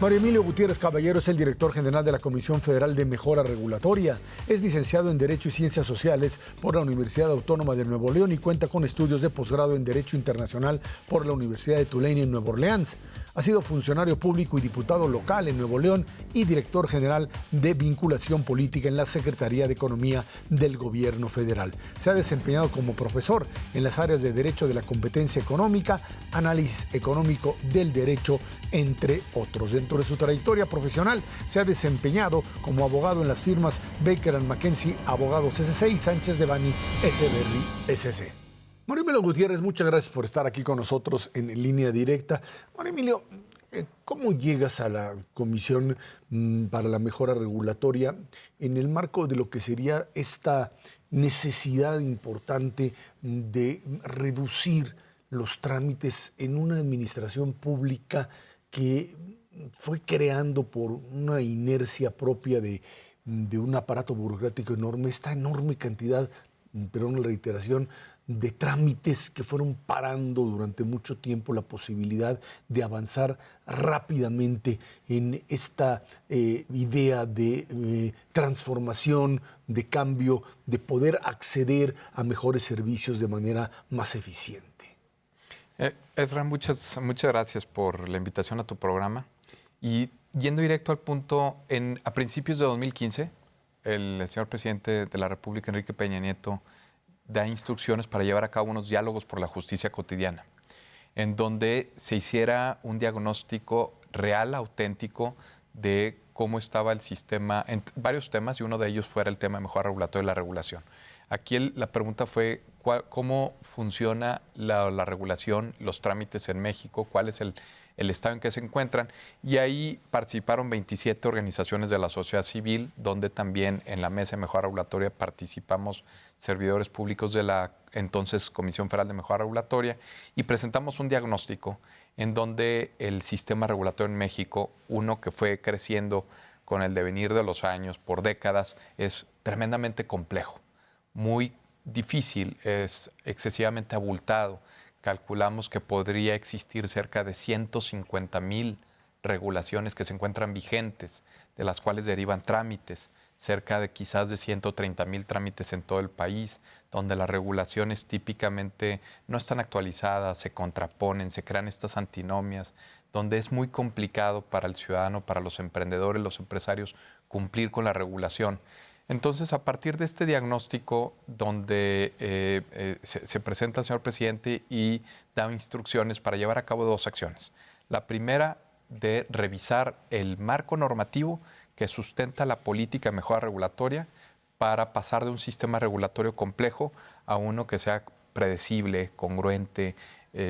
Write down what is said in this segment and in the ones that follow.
Mario Emilio Gutiérrez Caballero es el director general de la Comisión Federal de Mejora Regulatoria. Es licenciado en Derecho y Ciencias Sociales por la Universidad Autónoma de Nuevo León y cuenta con estudios de posgrado en Derecho Internacional por la Universidad de Tulane en Nueva Orleans. Ha sido funcionario público y diputado local en Nuevo León y director general de Vinculación Política en la Secretaría de Economía del Gobierno Federal. Se ha desempeñado como profesor en las áreas de Derecho de la Competencia Económica, Análisis Económico del Derecho, entre otros. Dentro de su trayectoria profesional se ha desempeñado como abogado en las firmas Baker & McKenzie, Abogados SC y Sánchez de Bani, SBRI SC. Mario Emilio Gutiérrez, muchas gracias por estar aquí con nosotros en línea directa. Mario Emilio, ¿cómo llegas a la Comisión para la Mejora Regulatoria en el marco de lo que sería esta necesidad importante de reducir los trámites en una administración pública que fue creando por una inercia propia de un aparato burocrático enorme, esta enorme cantidad, pero una reiteración, de trámites que fueron parando durante mucho tiempo la posibilidad de avanzar rápidamente en esta idea de transformación, de cambio, de poder acceder a mejores servicios de manera más eficiente? Ezra, muchas gracias por la invitación a tu programa. Y yendo directo al punto, a principios de 2015, el señor presidente de la República, Enrique Peña Nieto, da instrucciones para llevar a cabo unos diálogos por la justicia cotidiana, en donde se hiciera un diagnóstico real, auténtico, de cómo estaba el sistema en varios temas, y uno de ellos fuera el tema de mejora regulatoria y la regulación. Aquí la pregunta fue cómo funciona la regulación, los trámites en México, cuál es el estado en que se encuentran. Y ahí participaron 27 organizaciones de la sociedad civil, donde también en la mesa de mejora regulatoria participamos servidores públicos de la entonces Comisión Federal de Mejora Regulatoria, y presentamos un diagnóstico en donde el sistema regulatorio en México, uno que fue creciendo con el devenir de los años por décadas, es tremendamente complejo, muy difícil, es excesivamente abultado. Calculamos que podría existir cerca de 150,000 regulaciones que se encuentran vigentes, de las cuales derivan trámites, cerca de quizás de 130,000 trámites en todo el país, donde las regulaciones típicamente no están actualizadas, se contraponen, se crean estas antinomias, donde es muy complicado para el ciudadano, para los emprendedores, los empresarios, cumplir con la regulación. Entonces, a partir de este diagnóstico, donde se presenta al señor presidente y da instrucciones para llevar a cabo dos acciones. La primera, de revisar el marco normativo que sustenta la política de mejora regulatoria para pasar de un sistema regulatorio complejo a uno que sea predecible, congruente,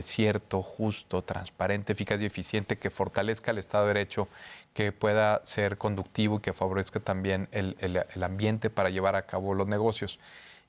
cierto, justo, transparente, eficaz y eficiente, que fortalezca el Estado de Derecho, que pueda ser conductivo y que favorezca también el ambiente para llevar a cabo los negocios.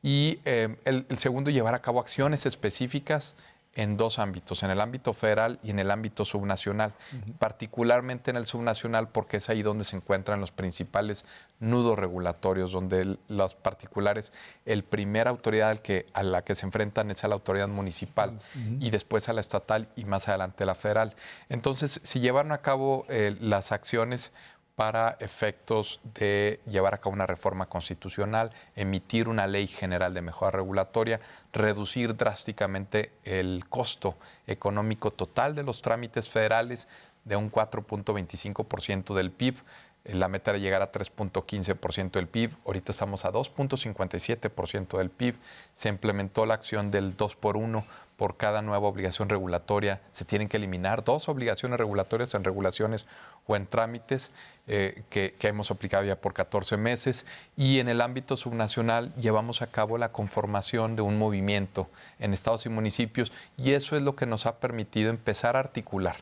Y el segundo, llevar a cabo acciones específicas en dos ámbitos, en el ámbito federal y en el ámbito subnacional, particularmente en el subnacional, porque es ahí donde se encuentran los principales nudos regulatorios, donde los particulares, el primer autoridad a la que se enfrentan es a la autoridad municipal y después a la estatal y más adelante a la federal. Entonces, se llevaron a cabo las acciones para efectos de llevar a cabo una reforma constitucional, emitir una ley general de mejora regulatoria, reducir drásticamente el costo económico total de los trámites federales de un 4.25% del PIB. La meta era llegar a 3.15% del PIB. Ahorita estamos a 2.57% del PIB. Se implementó la acción del 2x1 por cada nueva obligación regulatoria. Se tienen que eliminar 2 obligaciones regulatorias en regulaciones o en trámites que hemos aplicado ya por 14 meses. Y en el ámbito subnacional llevamos a cabo la conformación de un movimiento en estados y municipios, y eso es lo que nos ha permitido empezar a articular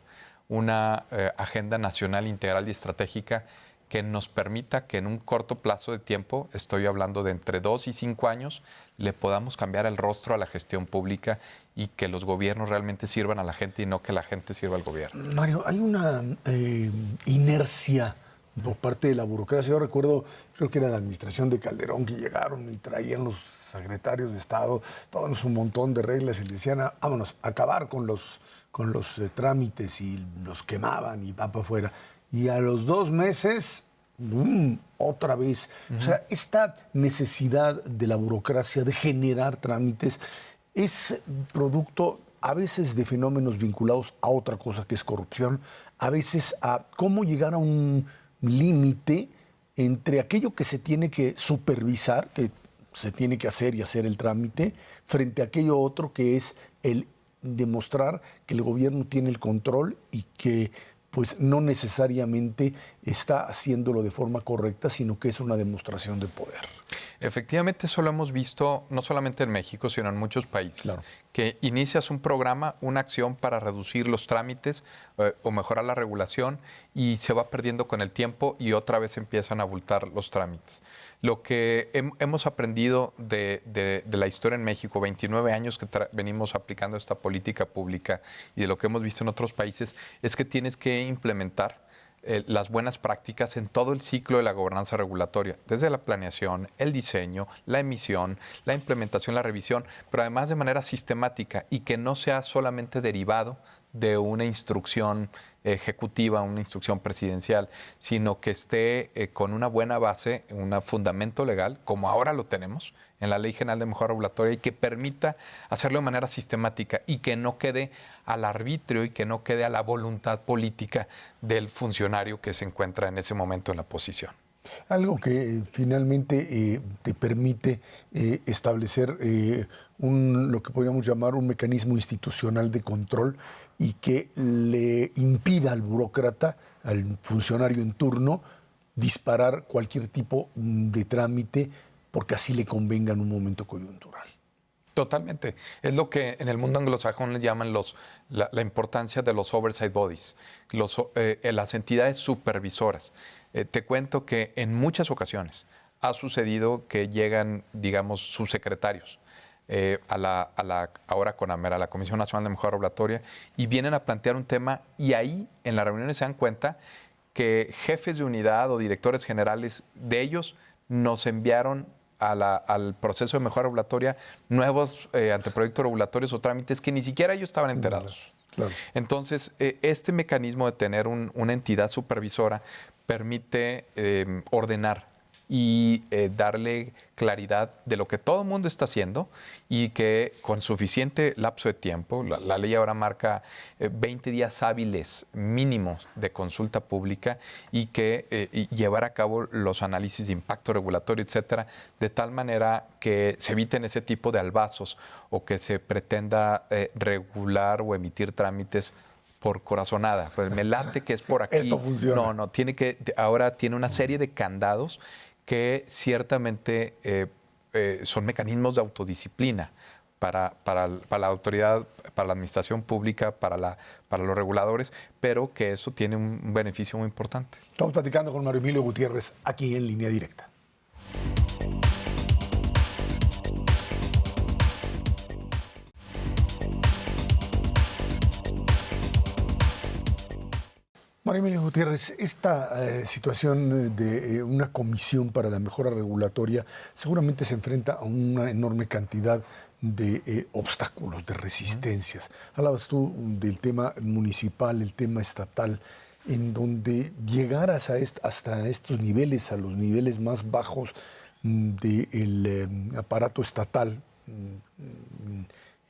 una agenda nacional integral y estratégica que nos permita que en un corto plazo de tiempo, estoy hablando de entre 2 y 5 años, le podamos cambiar el rostro a la gestión pública y que los gobiernos realmente sirvan a la gente y no que la gente sirva al gobierno. Mario, hay una inercia por parte de la burocracia. Yo recuerdo, creo que era la administración de Calderón, que llegaron y traían los secretarios de Estado todos un montón de reglas y le decían, vámonos, acabar con los trámites, y los quemaban y va para afuera. y a los 2 meses, ¡bum!, otra vez. O sea, esta necesidad de la burocracia, de generar trámites, es producto a veces de fenómenos vinculados a otra cosa que es corrupción, a veces a cómo llegar a un límite entre aquello que se tiene que supervisar, que se tiene que hacer y hacer el trámite, frente a aquello otro que es el demostrar que el gobierno tiene el control y que pues no necesariamente está haciéndolo de forma correcta, sino que es una demostración de poder. Efectivamente, eso lo hemos visto no solamente en México, sino en muchos países. Claro. Que inicias un programa, una acción para reducir los trámites o mejorar la regulación y se va perdiendo con el tiempo y otra vez empiezan a abultar los trámites. Lo que hemos aprendido de la historia en México, 29 años que venimos aplicando esta política pública y de lo que hemos visto en otros países, es que tienes que implementar las buenas prácticas en todo el ciclo de la gobernanza regulatoria, desde la planeación, el diseño, la emisión, la implementación, la revisión, pero además de manera sistemática y que no sea solamente derivado de una instrucción ejecutiva, una instrucción presidencial, sino que esté con una buena base, un fundamento legal, como ahora lo tenemos en la Ley General de Mejora Regulatoria, y que permita hacerlo de manera sistemática y que no quede al arbitrio y que no quede a la voluntad política del funcionario que se encuentra en ese momento en la posición. Algo que finalmente te permite establecer lo que podríamos llamar un mecanismo institucional de control y que le impida al burócrata, al funcionario en turno, disparar cualquier tipo de trámite porque así le convenga en un momento coyuntural. Totalmente. Es lo que en el mundo anglosajón le llaman la importancia de los oversight bodies, las entidades supervisoras. Te cuento que en muchas ocasiones ha sucedido que llegan, digamos, subsecretarios ahora CONAMER, a la Comisión Nacional de Mejora Regulatoria, y vienen a plantear un tema y ahí en las reuniones se dan cuenta que jefes de unidad o directores generales de ellos nos enviaron al proceso de mejora regulatoria nuevos anteproyectos regulatorios o trámites que ni siquiera ellos estaban enterados. Claro. Entonces, este mecanismo de tener una entidad supervisora permite ordenar y darle claridad de lo que todo el mundo está haciendo y que con suficiente lapso de tiempo, la ley ahora marca 20 días hábiles mínimos de consulta pública y que llevar a cabo los análisis de impacto regulatorio, etcétera, de tal manera que se eviten ese tipo de albazos o que se pretenda regular o emitir trámites por corazonada. Pues me late que es por aquí. Esto funciona. No, ahora tiene una serie de candados que ciertamente son mecanismos de autodisciplina para la autoridad, para la administración pública, para los reguladores, pero que eso tiene un beneficio muy importante. Estamos platicando con Mario Emilio Gutiérrez aquí en Línea Directa. Mario Emilio Gutiérrez, esta situación de una comisión para la mejora regulatoria seguramente se enfrenta a una enorme cantidad de obstáculos, de resistencias. Hablabas tú del tema municipal, el tema estatal, en donde llegaras hasta estos niveles, a los niveles más bajos del aparato estatal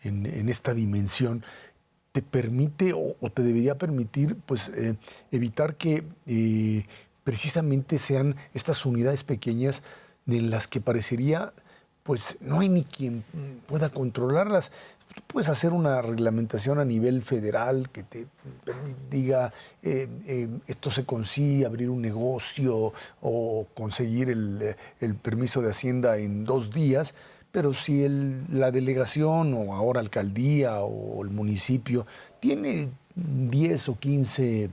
en esta dimensión, te permite o te debería permitir pues, evitar que precisamente sean estas unidades pequeñas en las que parecería pues no hay ni quien pueda controlarlas. Tú puedes hacer una reglamentación a nivel federal que te diga esto se consigue, abrir un negocio o conseguir el permiso de Hacienda en 2 días. Pero si la delegación o ahora alcaldía o el municipio tiene 10 o 15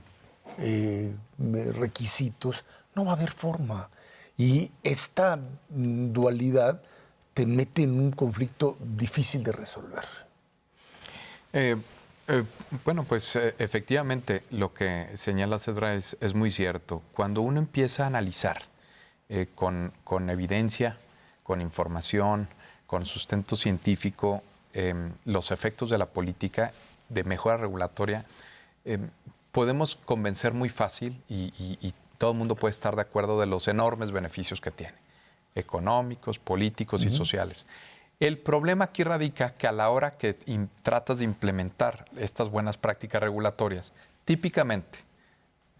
requisitos, no va a haber forma. Y esta dualidad te mete en un conflicto difícil de resolver. Bueno, pues efectivamente lo que señala Cedra es muy cierto. Cuando uno empieza a analizar con evidencia, con información, con sustento científico, los efectos de la política de mejora regulatoria, podemos convencer muy fácil y todo el mundo puede estar de acuerdo de los enormes beneficios que tiene, económicos, políticos y sociales. El problema aquí radica que a la hora que tratas de implementar estas buenas prácticas regulatorias, típicamente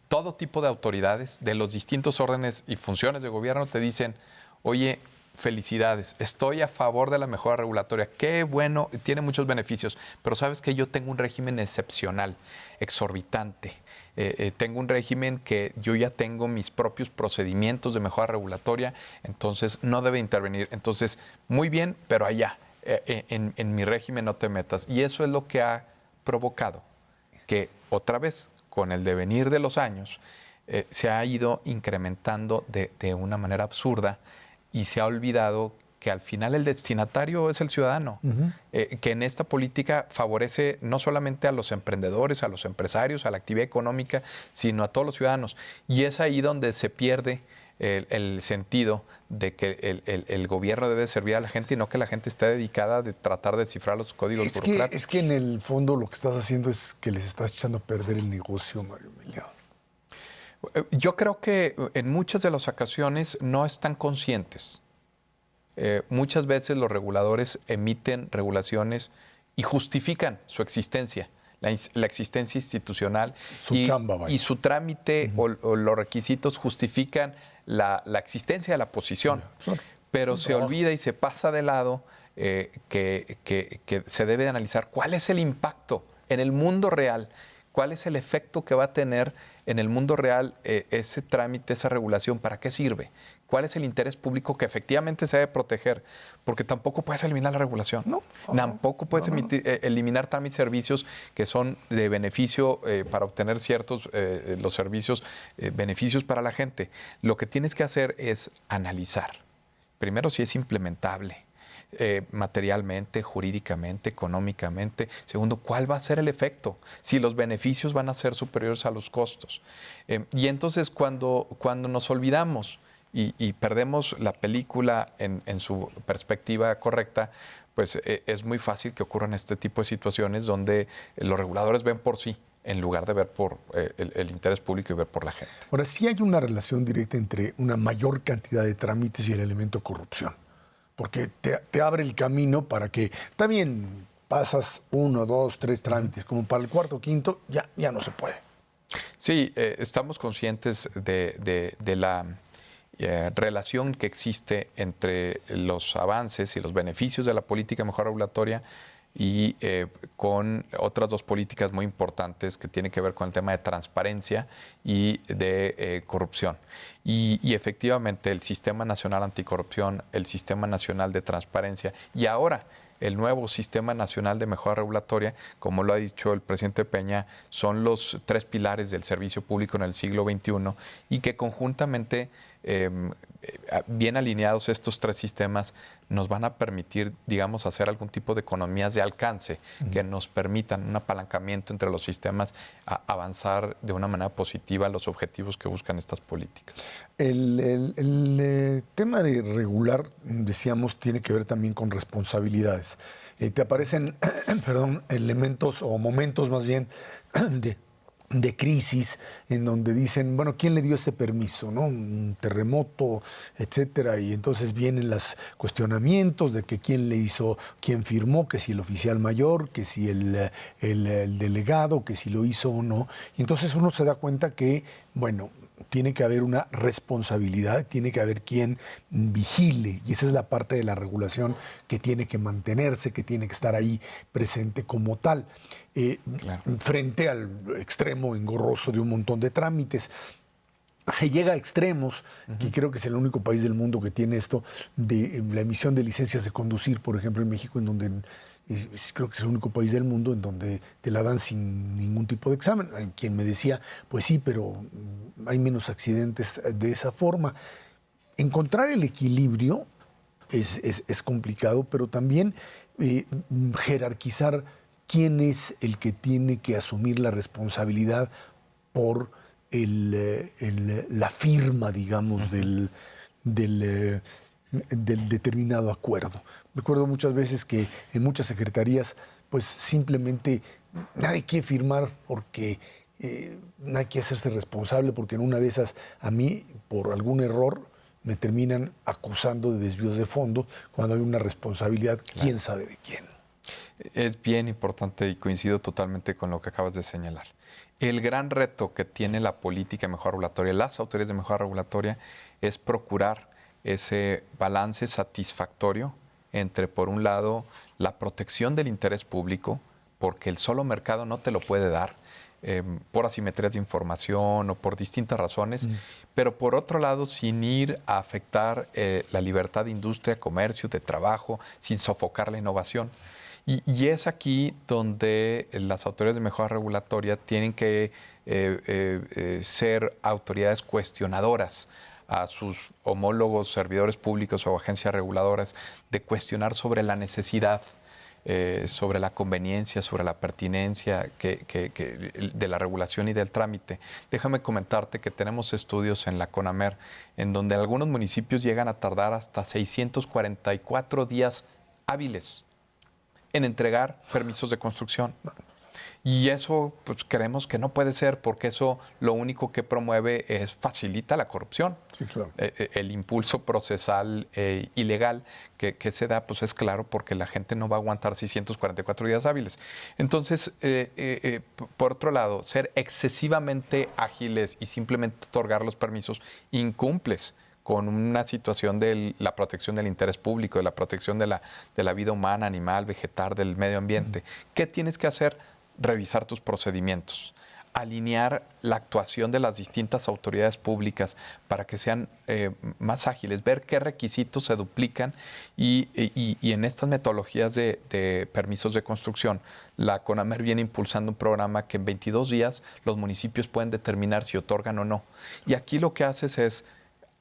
todo tipo de autoridades de los distintos órdenes y funciones de gobierno te dicen, oye, felicidades, estoy a favor de la mejora regulatoria, qué bueno, tiene muchos beneficios, pero sabes que yo tengo un régimen excepcional, exorbitante, tengo un régimen que yo ya tengo mis propios procedimientos de mejora regulatoria, entonces no debe intervenir. Entonces, muy bien, pero allá, en mi régimen no te metas. Y eso es lo que ha provocado que, otra vez, con el devenir de los años, se ha ido incrementando de una manera absurda y se ha olvidado que al final el destinatario es el ciudadano, que en esta política favorece no solamente a los emprendedores, a los empresarios, a la actividad económica, sino a todos los ciudadanos. Y es ahí donde se pierde el sentido de que el gobierno debe servir a la gente y no que la gente esté dedicada a tratar de descifrar los códigos burocráticos. Es que en el fondo lo que estás haciendo es que les estás echando a perder el negocio, Mario Emilio. Yo creo que en muchas de las ocasiones no están conscientes. Muchas veces los reguladores emiten regulaciones y justifican su existencia, la existencia institucional y su trámite o los requisitos justifican la existencia de la posición, pero se olvida y se pasa de lado que se debe analizar cuál es el impacto en el mundo real, cuál es el efecto que va a tener en el mundo real ese trámite, esa regulación, ¿para qué sirve? ¿Cuál es el interés público que efectivamente se debe proteger? Porque tampoco puedes eliminar la regulación. Tampoco puedes eliminar trámites y servicios que son de beneficio para obtener ciertos los servicios, beneficios para la gente. Lo que tienes que hacer es analizar. Primero, si es implementable. Materialmente, jurídicamente, económicamente. Segundo, ¿cuál va a ser el efecto? Si los beneficios van a ser superiores a los costos. Y entonces cuando nos olvidamos y perdemos la película en su perspectiva correcta, pues es muy fácil que ocurran este tipo de situaciones donde los reguladores ven por sí en lugar de ver por el interés público y ver por la gente. Ahora, sí hay una relación directa entre una mayor cantidad de trámites y el elemento corrupción. Porque te abre el camino para que, está bien, pasas 1, 2, 3 trámites, como para el cuarto o quinto, ya no se puede. Sí, estamos conscientes de la relación que existe entre los avances y los beneficios de la política de mejora regulatoria y con otras dos políticas muy importantes que tienen que ver con el tema de transparencia y de corrupción. Y efectivamente el Sistema Nacional Anticorrupción, el Sistema Nacional de Transparencia y ahora el nuevo Sistema Nacional de Mejora Regulatoria, como lo ha dicho el presidente Peña, son los 3 pilares del servicio público en el siglo XXI y que conjuntamente, bien alineados estos 3 sistemas, nos van a permitir, digamos, hacer algún tipo de economías de alcance que nos permitan un apalancamiento entre los sistemas a avanzar de una manera positiva los objetivos que buscan estas políticas. El tema de regular, decíamos, tiene que ver también con responsabilidades. Te aparecen, elementos o momentos más bien de crisis en donde dicen, bueno, ¿quién le dio ese permiso? ¿No? Un terremoto, etcétera, y entonces vienen los cuestionamientos de que quién le hizo, quién firmó, que si el oficial mayor, que si el delegado, que si lo hizo o no. Y entonces uno se da cuenta que, bueno, tiene que haber una responsabilidad, tiene que haber quien vigile, y esa es la parte de la regulación que tiene que mantenerse, que tiene que estar ahí presente como tal, claro, frente al extremo engorroso de un montón de trámites. Se llega a extremos, que creo que es el único país del mundo que tiene esto, de la emisión de licencias de conducir, por ejemplo, en México, en donde creo que es el único país del mundo en donde te la dan sin ningún tipo de examen. Hay quien me decía, pues sí, pero hay menos accidentes de esa forma. Encontrar el equilibrio es complicado, pero también jerarquizar quién es el que tiene que asumir la responsabilidad por la firma, digamos, del determinado acuerdo. Recuerdo muchas veces que en muchas secretarías, pues simplemente nadie quiere firmar porque no hay que hacerse responsable porque en una de esas a mí, por algún error, me terminan acusando de desvíos de fondos cuando hay una responsabilidad, quién sabe de quién. Es bien importante y coincido totalmente con lo que acabas de señalar. El gran reto que tiene la política de mejora regulatoria, las autoridades de mejora regulatoria, es procurar ese balance satisfactorio entre, por un lado, la protección del interés público, porque el solo mercado no te lo puede dar, por asimetrías de información o por distintas razones, pero por otro lado, sin ir a afectar la libertad de industria, comercio, de trabajo, sin sofocar la innovación. Y es aquí donde las autoridades de mejora regulatoria tienen que ser autoridades cuestionadoras a sus homólogos servidores públicos o agencias reguladoras, de cuestionar sobre la necesidad, sobre la conveniencia, sobre la pertinencia de la regulación y del trámite. Déjame comentarte que tenemos estudios en la CONAMER en donde algunos municipios llegan a tardar hasta 644 días hábiles en entregar permisos de construcción. Y eso, pues, creemos que no puede ser, porque eso lo único que promueve es facilita la corrupción. Sí, claro. El impulso procesal ilegal que se da, pues es claro, porque la gente no va a aguantar 644 días hábiles. Entonces, por otro lado, ser excesivamente ágiles y simplemente otorgar los permisos, incumples con una situación de la protección del interés público, de la protección de la vida humana, animal, vegetal, del medio ambiente. ¿Qué tienes que hacer? Revisar tus procedimientos, alinear la actuación de las distintas autoridades públicas para que sean más ágiles, ver qué requisitos se duplican y en estas metodologías de permisos de construcción, la CONAMER viene impulsando un programa que en 22 días los municipios pueden determinar si otorgan o no. Y aquí lo que haces es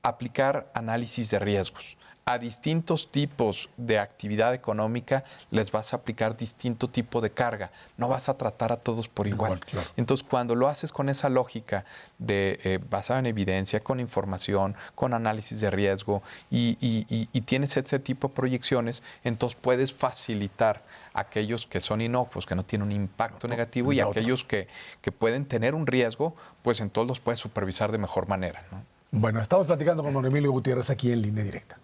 aplicar análisis de riesgos. A distintos tipos de actividad económica les vas a aplicar distinto tipo de carga. No vas a tratar a todos por igual. Claro. Entonces, cuando lo haces con esa lógica de basada en evidencia, con información, con análisis de riesgo y tienes ese tipo de proyecciones, entonces puedes facilitar a aquellos que son inocuos, que no tienen un impacto negativo, y aquellos que pueden tener un riesgo, pues entonces los puedes supervisar de mejor manera, ¿no? Bueno, estamos platicando con don Emilio Gutiérrez aquí en Línea Directa.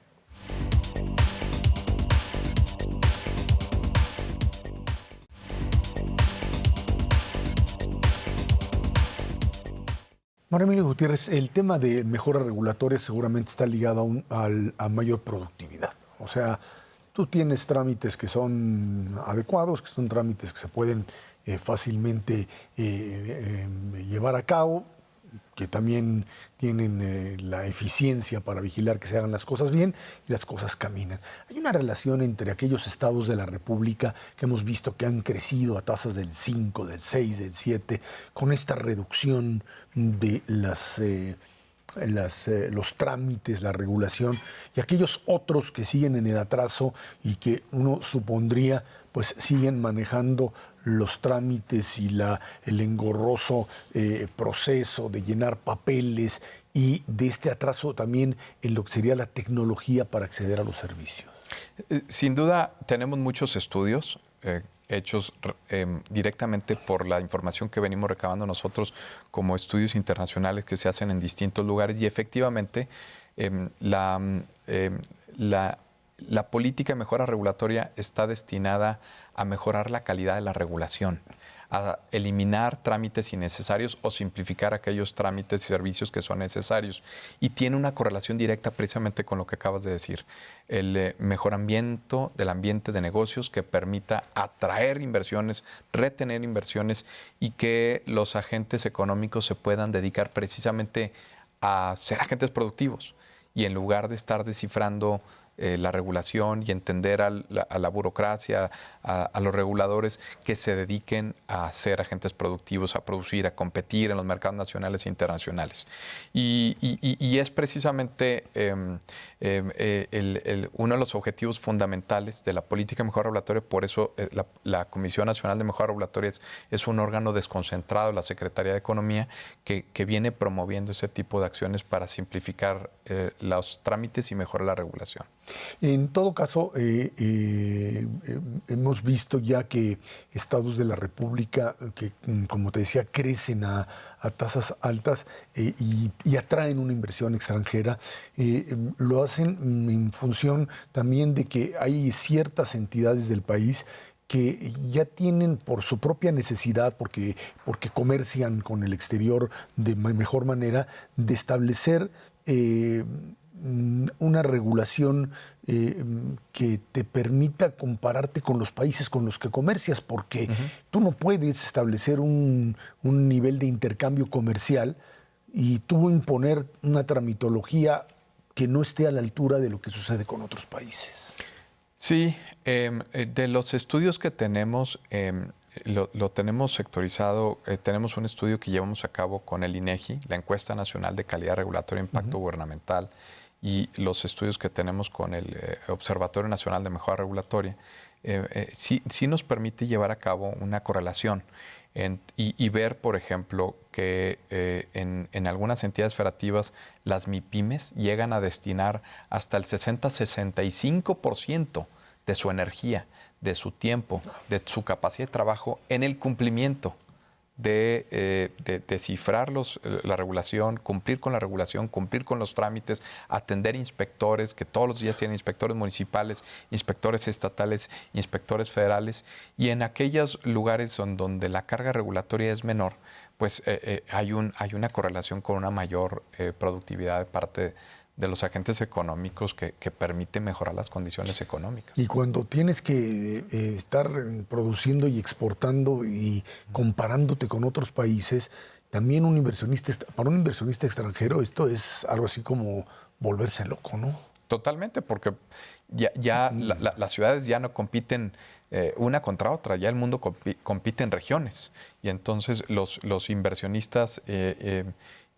Don Emilio Gutiérrez, el tema de mejora regulatoria seguramente está ligado a mayor productividad. O sea, tú tienes trámites que son adecuados, que son trámites que se pueden fácilmente llevar a cabo, que también tienen la eficiencia para vigilar que se hagan las cosas bien y las cosas caminan. Hay una relación entre aquellos estados de la República que hemos visto que han crecido a tasas del 5, del 6, del 7, con esta reducción de los trámites, la regulación, y aquellos otros que siguen en el atraso y que uno supondría pues siguen manejando los trámites y el engorroso proceso de llenar papeles y de este atraso también en lo que sería la tecnología para acceder a los servicios. Sin duda, tenemos muchos estudios hechos directamente por la información que venimos recabando nosotros, como estudios internacionales que se hacen en distintos lugares, y efectivamente la política de mejora regulatoria está destinada a mejorar la calidad de la regulación, a eliminar trámites innecesarios o simplificar aquellos trámites y servicios que son necesarios. Y tiene una correlación directa precisamente con lo que acabas de decir, el mejoramiento del ambiente de negocios que permita atraer inversiones, retener inversiones y que los agentes económicos se puedan dedicar precisamente a ser agentes productivos y en lugar de estar descifrando la regulación y entender a la burocracia, a los reguladores, que se dediquen a ser agentes productivos, a producir, a competir en los mercados nacionales e internacionales. Y es precisamente uno de los objetivos fundamentales de la política de mejora regulatoria. Por eso la Comisión Nacional de Mejora Regulatoria es un órgano desconcentrado de la Secretaría de Economía que viene promoviendo ese tipo de acciones para simplificar los trámites y mejorar la regulación. En todo caso, hemos visto ya que estados de la República, que como te decía, crecen a tasas altas y atraen una inversión extranjera, lo hacen en función también de que hay ciertas entidades del país que ya tienen por su propia necesidad, porque comercian con el exterior de mejor manera, de establecer una regulación que te permita compararte con los países con los que comercias, porque tú no puedes establecer un nivel de intercambio comercial y tú imponer una tramitología que no esté a la altura de lo que sucede con otros países. Sí, de los estudios que tenemos, lo tenemos sectorizado. Tenemos un estudio que llevamos a cabo con el INEGI, la Encuesta Nacional de Calidad Regulatoria e Impacto Gubernamental, y los estudios que tenemos con el Observatorio Nacional de Mejora Regulatoria. Sí nos permite llevar a cabo una correlación y ver, por ejemplo, que en algunas entidades federativas las MIPYMES llegan a destinar hasta el 60-65% de su energía, de su tiempo, de su capacidad de trabajo en el cumplimiento de descifrar la regulación, cumplir con la regulación, cumplir con los trámites, atender inspectores, que todos los días tienen inspectores municipales, inspectores estatales, inspectores federales, y en aquellos lugares donde la carga regulatoria es menor, pues hay una correlación con una mayor productividad de parte de los agentes económicos que permiten mejorar las condiciones económicas. Y cuando tienes que estar produciendo y exportando y comparándote con otros países, también para un inversionista extranjero esto es algo así como volverse loco, ¿no? Totalmente, porque las ciudades ya no compiten una contra otra, ya el mundo compite en regiones, y entonces los inversionistas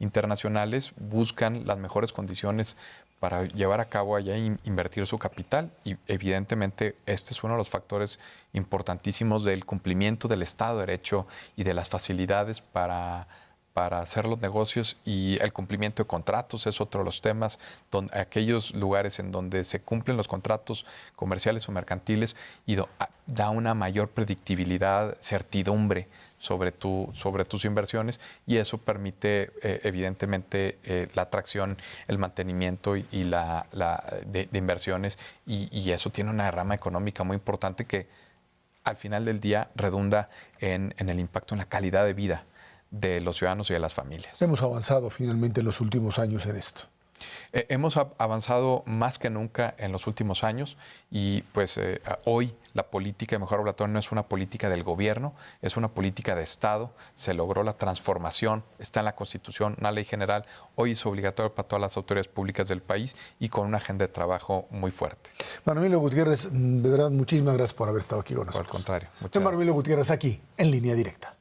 internacionales buscan las mejores condiciones para llevar a cabo allá e invertir su capital, y evidentemente este es uno de los factores importantísimos del cumplimiento del Estado de Derecho y de las facilidades para hacer los negocios, y el cumplimiento de contratos es otro de los temas. Aquellos lugares en donde se cumplen los contratos comerciales o mercantiles y da una mayor predictibilidad, certidumbre sobre tus inversiones, y eso permite evidentemente la atracción, el mantenimiento de inversiones, y eso tiene una rama económica muy importante que al final del día redunda en el impacto en la calidad de vida de los ciudadanos y de las familias. Hemos avanzado finalmente en los últimos años en esto. Hemos avanzado más que nunca en los últimos años, y pues hoy la política de mejora regulatoria no es una política del gobierno, es una política de Estado. Se logró la transformación, está en la Constitución, una ley general, hoy es obligatorio para todas las autoridades públicas del país, y con una agenda de trabajo muy fuerte. Manuel Emilio Gutiérrez, de verdad, muchísimas gracias por haber estado aquí con nosotros. Por el contrario, muchas gracias. Manuel Emilio Gutiérrez aquí, en Línea Directa.